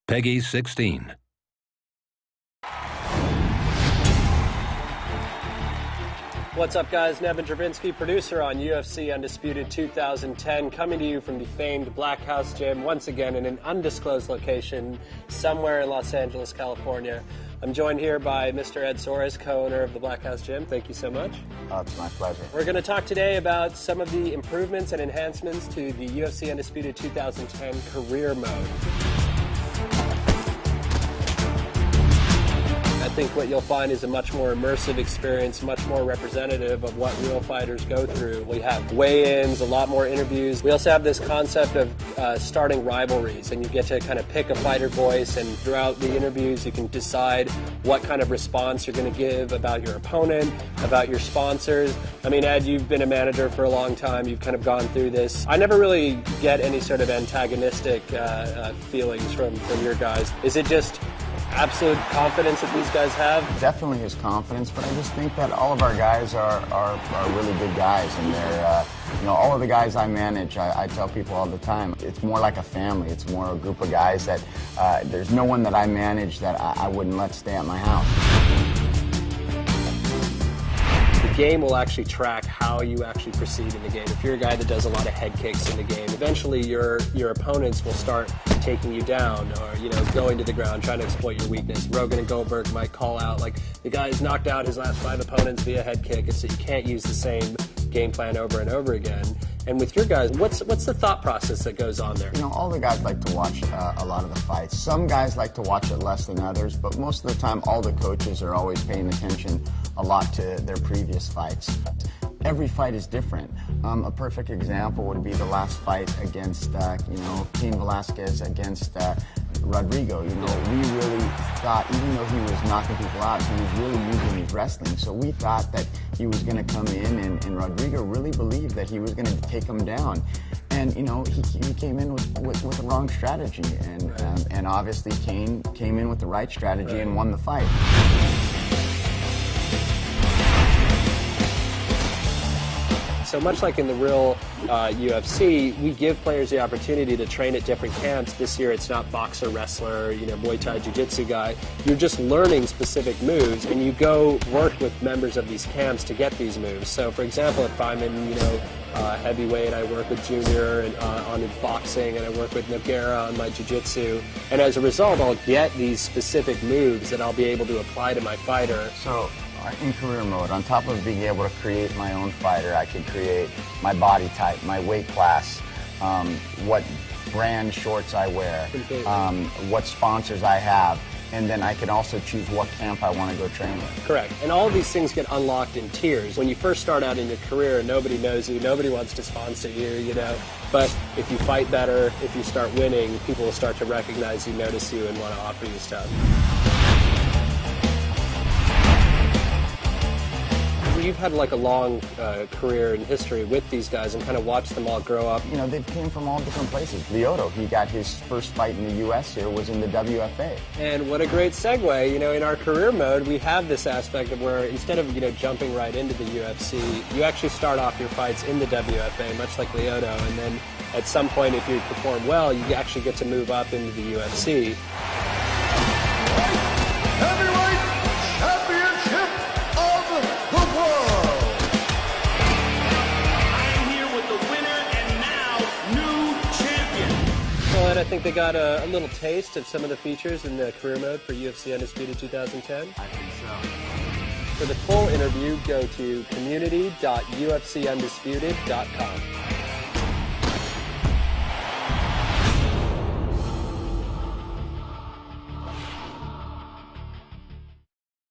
Peggy 16. What's up, guys? Nevin Dravinsky, producer on UFC Undisputed 2010, coming to you from the famed Black House Gym, once again in an undisclosed location somewhere in Los Angeles, California. I'm joined here by Mr. Ed Soares, co-owner of the Black House Gym. Thank you so much. Oh, it's my pleasure. We're going to talk today about some of the improvements and enhancements to the UFC Undisputed 2010 career mode. I think what you'll find is a much more immersive experience, much more representative of what real fighters go through. We have weigh-ins, a lot more interviews. We also have this concept of starting rivalries, and you get to kind of pick a fighter voice, and throughout the interviews you can decide what kind of response you're going to give about your opponent, about your sponsors. I mean, Ed, you've been a manager for a long time. You've kind of gone through this. I never really get any sort of antagonistic feelings from your guys. Is it just absolute confidence that these guys have? Definitely his confidence, but I just think that all of our guys are really good guys, and they're, all of the guys I manage, I tell people all the time, it's more like a family. It's more a group of guys that there's no one that I manage that I wouldn't let stay at my house. The game will actually track how you actually proceed in the game. If you're a guy that does a lot of head kicks in the game, eventually your opponents will start taking you down, or going to the ground, trying to exploit your weakness. Rogan and Goldberg might call out, like, the guy's knocked out his last 5 opponents via head kick, so you can't use the same game plan over and over again. And with your guys, what's the thought process that goes on there? All the guys like to watch a lot of the fights. Some guys like to watch it less than others, but most of the time all the coaches are always paying attention a lot to their previous fights. Every fight is different. A perfect example would be the last fight against, Cain Velasquez against Rodrigo. We really thought, even though he was knocking people out, he was really using his wrestling. So we thought that he was going to come in, and Rodrigo really believed that he was going to take him down. And he came in with the wrong strategy, and obviously Cain came in with the right strategy and won the fight. So much like in the real UFC, we give players the opportunity to train at different camps. This year it's not boxer, wrestler, Muay Thai, Jiu-Jitsu guy. You're just learning specific moves, and you go work with members of these camps to get these moves. So for example, if I'm in, heavyweight, I work with Junior and on boxing, and I work with Noguera on my Jiu-Jitsu. And as a result, I'll get these specific moves that I'll be able to apply to my fighter. So, in career mode, on top of being able to create my own fighter, I could create my body type, my weight class, what brand shorts I wear, what sponsors I have, and then I can also choose what camp I want to go train with. Correct. And all of these things get unlocked in tiers. When you first start out in your career, nobody knows you, nobody wants to sponsor you, But if you fight better, if you start winning, people will start to recognize you, notice you, and want to offer you stuff. You've had like a long career in history with these guys, and kind of watched them all grow up. They came from all different places. Lyoto, he got his first fight in the U.S. here, was in the WFA. And what a great segue. In our career mode, we have this aspect of where instead of jumping right into the UFC, you actually start off your fights in the WFA, much like Lyoto, and then at some point, if you perform well, you actually get to move up into the UFC. I think they got a little taste of some of the features in the career mode for UFC Undisputed 2010. I think so. For the full interview, go to community.ufcundisputed.com.